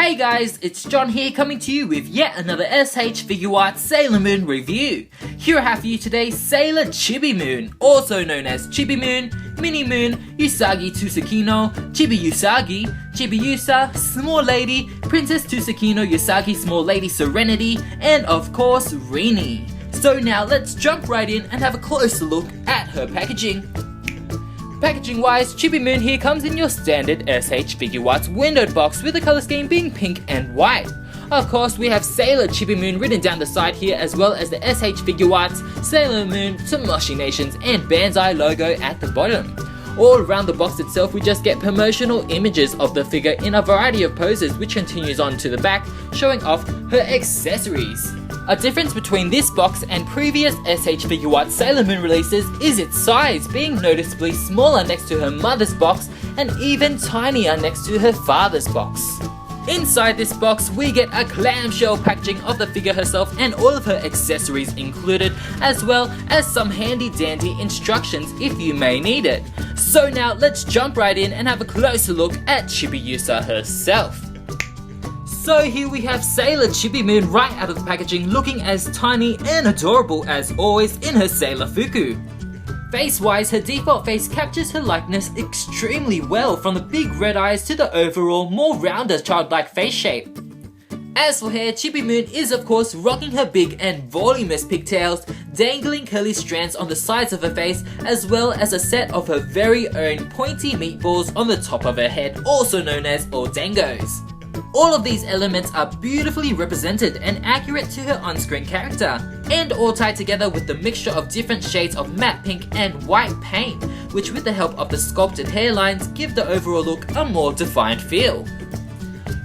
Hey guys, it's John here coming to you with yet another S.H.Figuarts Sailor Moon review. Here I have for you today Sailor Chibi Moon, also known as Chibi Moon, Mini Moon, Usagi Tsusukino, Chibi Usagi, Chibi Usa, Small Lady, Princess Tsusukino Usagi Small Lady Serenity, and of course Rini. So now let's jump right in and have a closer look at her packaging. Packaging wise, Chibi Moon here comes in your standard S.H.Figuarts windowed box with the colour scheme being pink and white. Of course, we have Sailor Chibi Moon written down the side here, as well as the S.H.Figuarts, Sailor Moon, Tomoshi Nations and Banzai logo at the bottom. All around the box itself we just get promotional images of the figure in a variety of poses, which continues on to the back, showing off her accessories. A difference between this box and previous S.H.Figuarts Sailor Moon releases is its size, being noticeably smaller next to her mother's box and even tinier next to her father's box. Inside this box we get a clamshell packaging of the figure herself and all of her accessories included, as well as some handy dandy instructions if you may need it. So now let's jump right in and have a closer look at Chibi Usa herself. So here we have Sailor Chibi Moon right out of the packaging, looking as tiny and adorable as always in her Sailor Fuku. Face wise, her default face captures her likeness extremely well, from the big red eyes to the overall more rounded childlike face shape. As for hair, Chibi Moon is of course rocking her big and voluminous pigtails, dangling curly strands on the sides of her face, as well as a set of her very own pointy meatballs on the top of her head, also known as Ordangos. All of these elements are beautifully represented and accurate to her on-screen character, and all tied together with the mixture of different shades of matte pink and white paint, which with the help of the sculpted hairlines give the overall look a more defined feel.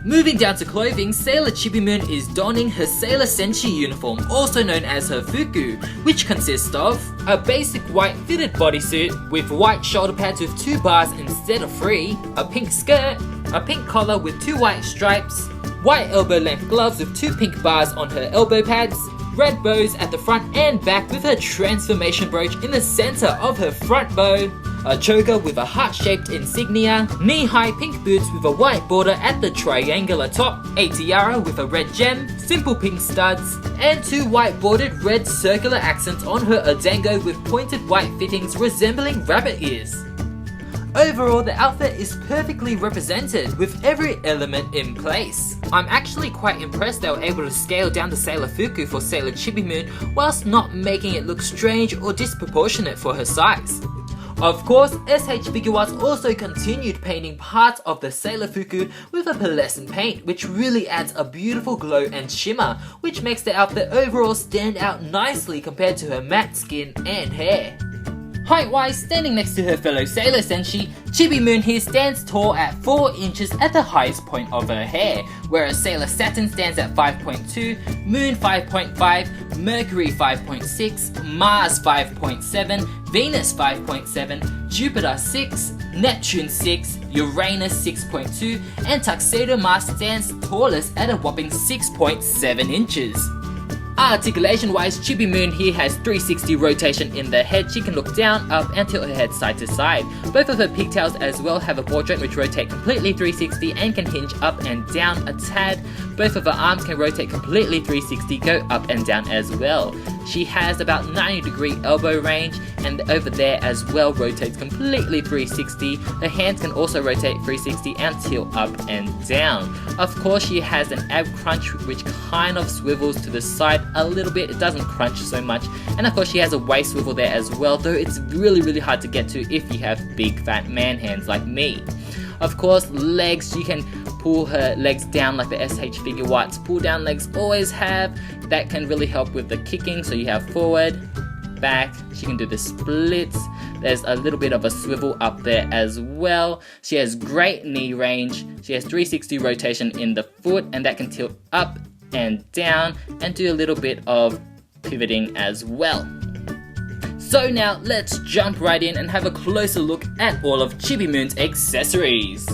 Moving down to clothing, Sailor Chibi Moon is donning her Sailor Senshi uniform, also known as her Fuku, which consists of a basic white fitted bodysuit with white shoulder pads with 2 bars instead of 3, a pink skirt, a pink collar with 2 white stripes, white elbow length gloves with 2 pink bars on her elbow pads, red bows at the front and back with her transformation brooch in the center of her front bow, a choker with a heart-shaped insignia, knee-high pink boots with a white border at the triangular top, a tiara with a red gem, simple pink studs, and 2 white bordered red circular accents on her Ordango with pointed white fittings resembling rabbit ears. Overall, the outfit is perfectly represented with every element in place. I'm actually quite impressed they were able to scale down the Sailor Fuku for Sailor Chibi Moon whilst not making it look strange or disproportionate for her size. Of course, S.H.Figuarts also continued painting parts of the Sailor Fuku with a pearlescent paint, which really adds a beautiful glow and shimmer, which makes the outfit overall stand out nicely compared to her matte skin and hair. Height-wise, standing next to her fellow Sailor Senshi, Chibi Moon here stands tall at 4 inches at the highest point of her hair, whereas Sailor Saturn stands at 5.2, Moon 5.5, Mercury 5.6, Mars 5.7, Venus 5.7, Jupiter 6, Neptune 6, Uranus 6.2, and Tuxedo Mars stands tallest at a whopping 6.7 inches. Articulation wise, Chibi Moon here has 360 rotation in the head. She can look down, up and tilt her head side to side. Both of her pigtails as well have a ball joint which rotate completely 360 and can hinge up and down a tad. Both of her arms can rotate completely 360, go up and down as well. She has about 90-degree elbow range, and over there as well rotates completely 360. Her hands can also rotate 360 and tilt up and down. Of course, she has an ab crunch which kind of swivels to the side a little bit. It doesn't crunch so much, and of course she has a waist swivel there as well, though it's really hard to get to if you have big fat man hands like me. Of course, legs, she can pull her legs down like the S.H.Figuarts pull down legs always have. That can really help with the kicking, so you have forward, back, she can do the splits. There's a little bit of a swivel up there as well. She has great knee range, she has 360 rotation in the foot, and that can tilt up and down and do a little bit of pivoting as well. So now let's jump right in and have a closer look at all of Chibi Moon's accessories.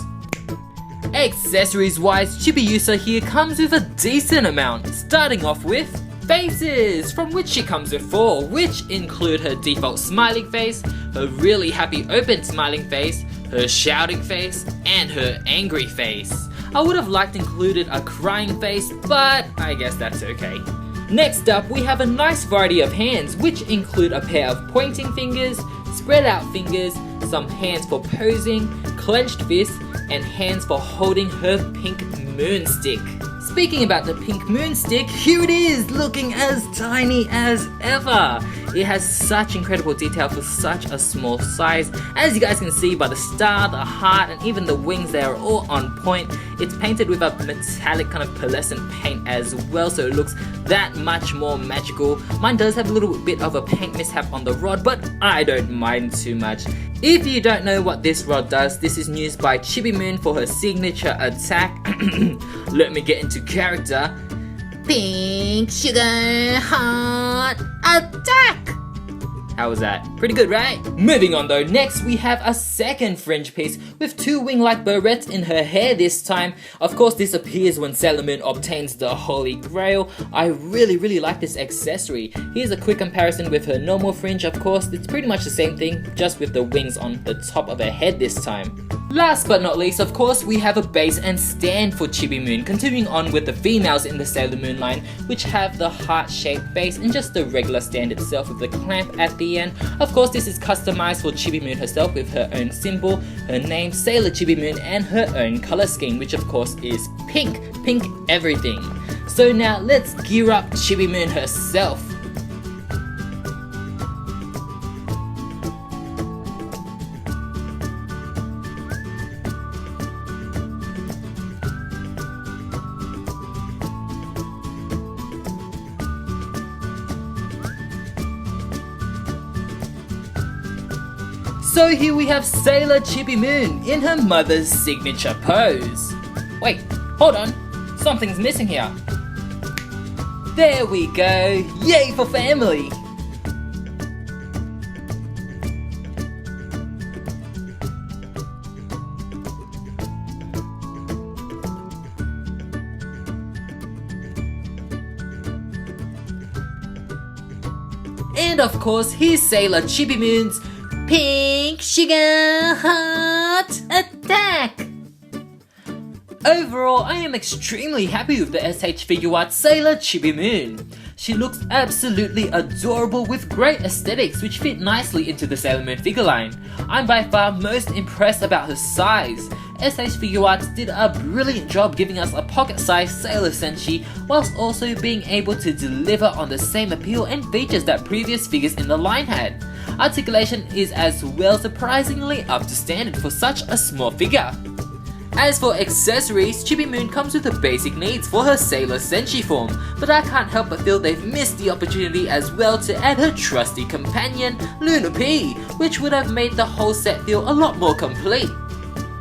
Accessories wise, Chibi Usa here comes with a decent amount, starting off with faces, from which she comes with 4, which include her default smiling face, her really happy open smiling face, her shouting face, and her angry face. I would have liked included a crying face, but I guess that's okay. Next up, we have a nice variety of hands, which include a pair of pointing fingers, spread out fingers, some hands for posing, clenched fists, and hands for holding her pink moon stick. Speaking about the pink moon stick, here it is, looking as tiny as ever. It has such incredible detail for such a small size. As you guys can see by the star, the heart, and even the wings, they are all on point. It's painted with a metallic kind of pearlescent paint as well, so it looks that much more magical. Mine does have a little bit of a paint mishap on the rod, but I don't mind too much. If you don't know what this rod does, this is used by Chibi Moon for her signature attack. Let me get into character. Pink Sugar Heart Attack! How was that? Pretty good, right? Moving on though, next we have a second fringe piece with two wing-like barrettes in her hair this time. Of course, this appears when Sailor Moon obtains the Holy Grail. I really like this accessory. Here's a quick comparison with her normal fringe. Of course, it's pretty much the same thing, just with the wings on the top of her head this time. Last but not least, of course, we have a base and stand for Chibi Moon, continuing on with the females in the Sailor Moon line, which have the heart-shaped base and just the regular stand itself with the clamp at the end. Of course, this is customized for Chibi Moon herself with her own symbol, her name, Sailor Chibi Moon, and her own color scheme, which of course is pink everything. So now let's gear up Chibi Moon herself. So here we have Sailor Chibi Moon in her mother's signature pose. Wait, hold on, something's missing here. There we go, yay for family! And of course, here's Sailor Chibi Moon's Pink Sugar Heart Attack! Overall, I am extremely happy with the S.H.Figuarts Sailor Chibi Moon. She looks absolutely adorable with great aesthetics which fit nicely into the Sailor Moon figure line. I'm by far most impressed about her size. S.H.Figuarts did a brilliant job giving us a pocket-sized Sailor Senshi whilst also being able to deliver on the same appeal and features that previous figures in the line had. Articulation is as well surprisingly up to standard for such a small figure. As for accessories, Chibi Moon comes with the basic needs for her Sailor Senshi form, but I can't help but feel they've missed the opportunity as well to add her trusty companion, Luna P, which would have made the whole set feel a lot more complete.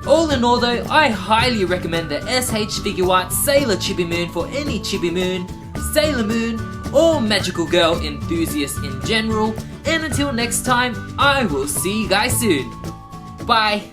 All in all though, I highly recommend the S.H.Figuarts Sailor Chibi Moon for any Chibi Moon, Sailor Moon, or Magical Girl enthusiasts in general, and until next time, I will see you guys soon. Bye!